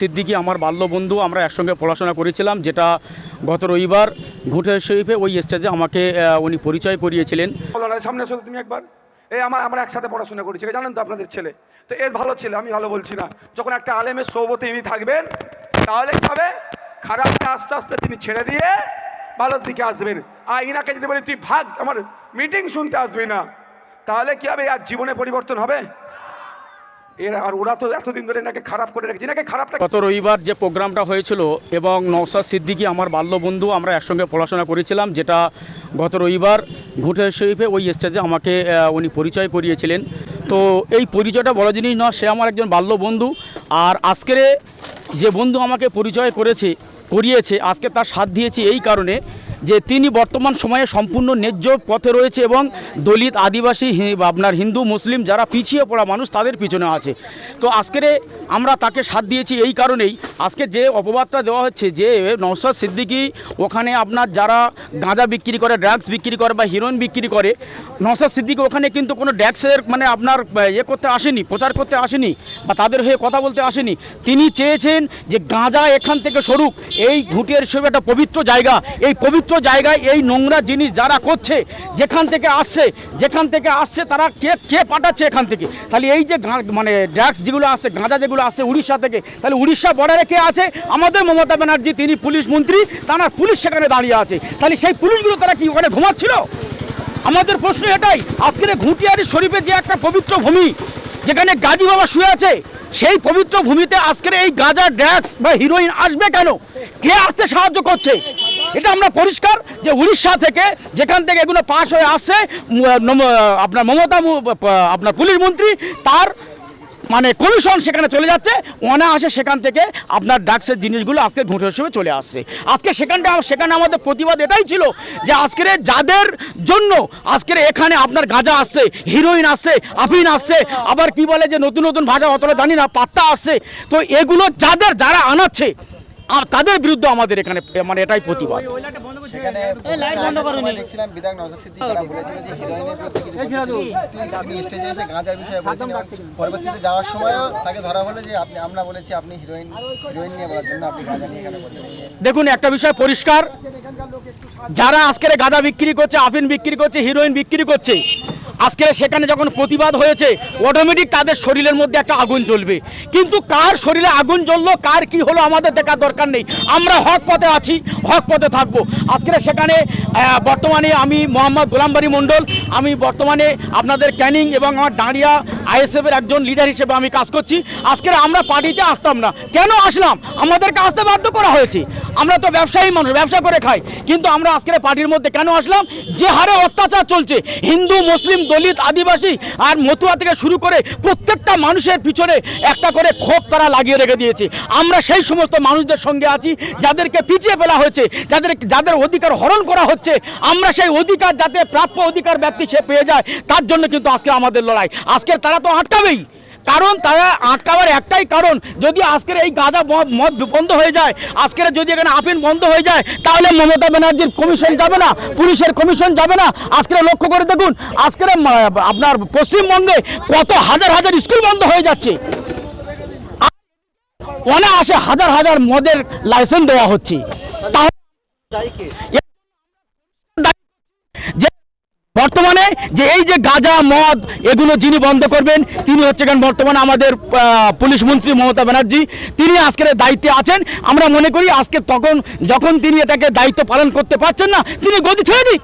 সিদ্দিকী আমার বাল্য বন্ধু, আমরা একসঙ্গে পড়াশোনা করেছিলাম, যেটা গত রবিবার ঘুঁটে শরীফে ওই স্টেজে আমাকে উনি পরিচয় করিয়েছিলেন। সামনে এসো তুমি একবার। আমরা একসাথে পড়াশোনা করেছি, জানেন তো আপনাদের ছেলে তো এর ভালো ছেলে, আমি ভালো বলছি না। যখন একটা আলেমের সৌবতে ইনি থাকবেন তাহলে কি হবে, খারাপটা আস্তে আস্তে তিনি ছেড়ে দিয়ে ভালোর দিকে আসবেন। আর ইনাকে যদি বলি তুই ভাগ, আমার মিটিং শুনতে আসবি না, তাহলে কি হবে, আর জীবনে পরিবর্তন হবে? আর ওরা তো এতদিন ধরে এনাকে খারাপ করে রেখেছে, এনাকে খারাপটা। গত রবিবার যে প্রোগ্রামটা হয়েছিল এবং নওশাদ সিদ্দিকী আমার বাল্য বন্ধু, আমরা একসঙ্গে পড়াশোনা করেছিলাম, যেটা গত রবিবার ঘুঁটে শরীফে ওই স্টেজে আমাকে উনি পরিচয় করিয়েছিলেন। তো এই পরিচয়টা বড় জিনিস নয়, সে আমার একজন বাল্য বন্ধু। আর আজকের যে বন্ধু আমাকে পরিচয় করিয়েছে, আজকে তার সাথ দিয়েছি এই কারণে যে তিনি বর্তমান সময়ে সম্পূর্ণ ন্যায্য পথে রয়েছে এবং দলিত, আদিবাসী, আপনার হিন্দু, মুসলিম যারা পিছিয়ে পড়া মানুষ তাদের পিছনে আছে। তো আজকের আমরা তাকে সাথ দিয়েছি এই কারণেই, আজকে যে অপবাদটা দেওয়া হচ্ছে যে নওশাদ সিদ্দিকী ওখানে আপনার যারা গাঁজা বিক্রি করে, ড্রাগস বিক্রি করে বা হিরোইন বিক্রি করে, নওশাদ সিদ্দিকী ওখানে কিন্তু কোনো ড্রাগসের মানে আপনার করতে আসেনি, প্রচার করতে আসেনি বা তাদের হয়ে কথা বলতে আসেনি। তিনি চেয়েছেন যে গাঁজা এখান থেকে সরুক। এই ঘুঁটের হিসেবে একটা পবিত্র জায়গা, এই পবিত্র জায়গায় এই নোংরা জিনিস যারা করছে, যেখান থেকে আসছে তারা কে পাঠাচ্ছে এখান থেকে। তাহলে এই যে মানে ড্রাগস যেগুলো আসছে, গাঁজা যেগুলো আসছে উড়িষ্যা থেকে, তাহলে উড়িষ্যা বর্ডারে কে আছে? আমাদের মমতা ব্যানার্জি, তিনি পুলিশ মন্ত্রী, তার পুলিশ সেখানে দাঁড়িয়ে আছে। তাহলে সেই পুলিশগুলো তারা কি ওখানে ঘুমাচ্ছিল? আমাদের প্রশ্ন এটাই। আজকের ঘুঁটিয়ারি শরীফে যে একটা পবিত্র ভূমি, যেখানে গাজী বাবা শুয়ে আছে, সেই পবিত্র ভূমিতে আজকের এই গাঁজা, ড্রাগস বা হিরোইন আসবে কেন? কে আসতে সাহায্য করছে? এটা আমরা পরিষ্কার যে উড়িষ্যা থেকে, যেখান থেকে এগুলো পাস হয়ে আসছে, আপনার মমতা, আপনার পুলিশ মন্ত্রী, তার মানে কমিশন সেখানে চলে যাচ্ছে, অনায়াসে সেখান থেকে আপনার ড্রাগসের জিনিসগুলো আজকে ঘুঁটে হিসেবে চলে আসছে। আজকে সেখানে আমাদের প্রতিবাদ এটাই ছিল যে আজকের যাদের জন্য আজকের এখানে আপনার গাঁজা আসছে, হিরোইন আসছে, আফিন আসছে, আবার কি বলে যে নতুন নতুন ভাষা অতটা জানি না, পাত্তা আসছে, তো এগুলো যারা আনাচ্ছে তাদের বিরুদ্ধে আমাদের এখানে মানে এটাই প্রতিবাদ। দেখুন, একটা বিষয় পরিষ্কার, যারা আজকের গাঁজা বিক্রি করছে, আফিন বিক্রি করছে, হিরোইন বিক্রি করছে, আজকে সেখানে যখন প্রতিবাদ হয়েছে, অটোমেটিক তাদের শরীরের মধ্যে একটা আগুন জ্বলবে। কিন্তু কার শরীরে আগুন জ্বললো, কার কি হলো, আমাদের দেখার দরকার নেই। আমরা হক পথে আছি, হক পথে থাকবো। আজকে সেখানে বর্তমানে আমি মোহাম্মদ গোলামবাড়ি মণ্ডল, আমি বর্তমানে আপনাদের ক্যানিং এবং আমার ডাঁড়িয়া আইএসএফের একজন লিডার হিসেবে আমি কাজ করছি। আজকে আমরা পার্টিতে আসতাম না, কেন আসলাম? আমাদেরকে আসতে বাধ্য করা হয়েছে। আমরা তো ব্যবসায়ী মানুষ, ব্যবসা করে খাই, কিন্তু আমরা আজকের পার্টির মধ্যে কেন আসলাম? যে হারে অত্যাচার চলছে, হিন্দু, মুসলিম, দলিত, আদিবাসী আর মতুয়া থেকে শুরু করে প্রত্যেকটা মানুষের পিছনে একটা করে ক্ষোভ তারা লাগিয়ে রেখে দিয়েছে। আমরা সেই সমস্ত মানুষদের সঙ্গে আছি যাদেরকে পিছিয়ে ফেলা হয়েছে, যাদের অধিকার হরণ করা হচ্ছে। আমরা সেই অধিকার যাতে প্রাপ্য অধিকার ব্যক্তি সে পেয়ে যায়, তার জন্য কিন্তু আজকে আমাদের লড়াই। আজকে তারা তো আটকাবেই, কারণ তারা আটকাবার একটাই কারণ, যদি আজকের এই গাঁজা মদ বন্ধ হয়ে যায়, আজকের যদি এখানে আফিন বন্ধ হয়ে যায়, তাহলে মমতা ব্যানার্জির কমিশন যাবে না, পুলিশের কমিশন যাবে না। আজকে লক্ষ্য করে দেখুন, আজকের আপনার পশ্চিমবঙ্গে কত হাজার হাজার স্কুল বন্ধ হয়ে যাচ্ছে, অনায়াসে হাজার হাজার মদের লাইসেন্স দেওয়া হচ্ছে। বর্তমানে যে এই যে গাঁজা, মদ, এগুলো যিনি বন্ধ করবেন তিনি হচ্ছে বর্তমানে আমাদের পুলিশ মন্ত্রী মমতা ব্যানার্জি। তিনি আজকের দায়িত্বে আছেন। আমরা মনে করি আজকে যখন তিনি এটাকে দায়িত্ব পালন করতে পারছেন না, তিনি গদি ছেড়ে দিক,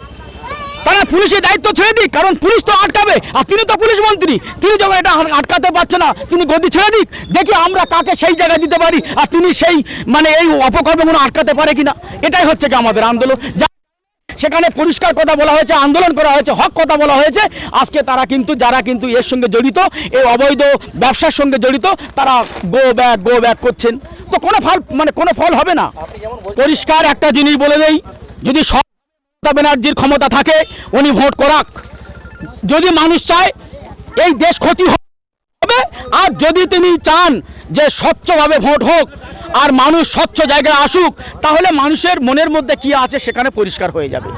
তারা পুলিশের দায়িত্ব ছেড়ে দিক, কারণ পুলিশ তো আটকাবে, আর তিনি তো পুলিশ মন্ত্রী, তিনি যখন এটা আটকাতে পারছে না, তিনি গদি ছেড়ে দিক, দেখি আমরা কাকে সেই জায়গায় দিতে পারি, আর তিনি সেই মানে এই অপকর্মগুলো আটকাতে পারে কিনা। এটাই হচ্ছে কি আমাদের আন্দোলন। সেখানে পরিষ্কার কথা বলা হয়েছে, আন্দোলন করা হয়েছে, হক কথা বলা হয়েছে। আজকে যারা কিন্তু এর সঙ্গে জড়িত, এই অবৈধ ব্যবসার সঙ্গে জড়িত, তারা গো ব্যাক করছেন। তো কোনো ফল হবে না। পরিষ্কার একটা জিনিস বলে দেই, যদি মমতা ব্যানার্জির ক্ষমতা থাকে, উনি ভোট করাক। যদি মানুষ চায় এই দেশ ক্ষতি হবে, আর যদি তিনি চান যে স্বচ্ছভাবে ভোট হোক আর মানুষ স্বচ্ছ জায়গায় আসুক, তাহলে মানুষের মনের মধ্যে কি আছে সেখানে পরিষ্কার হয়ে যাবে।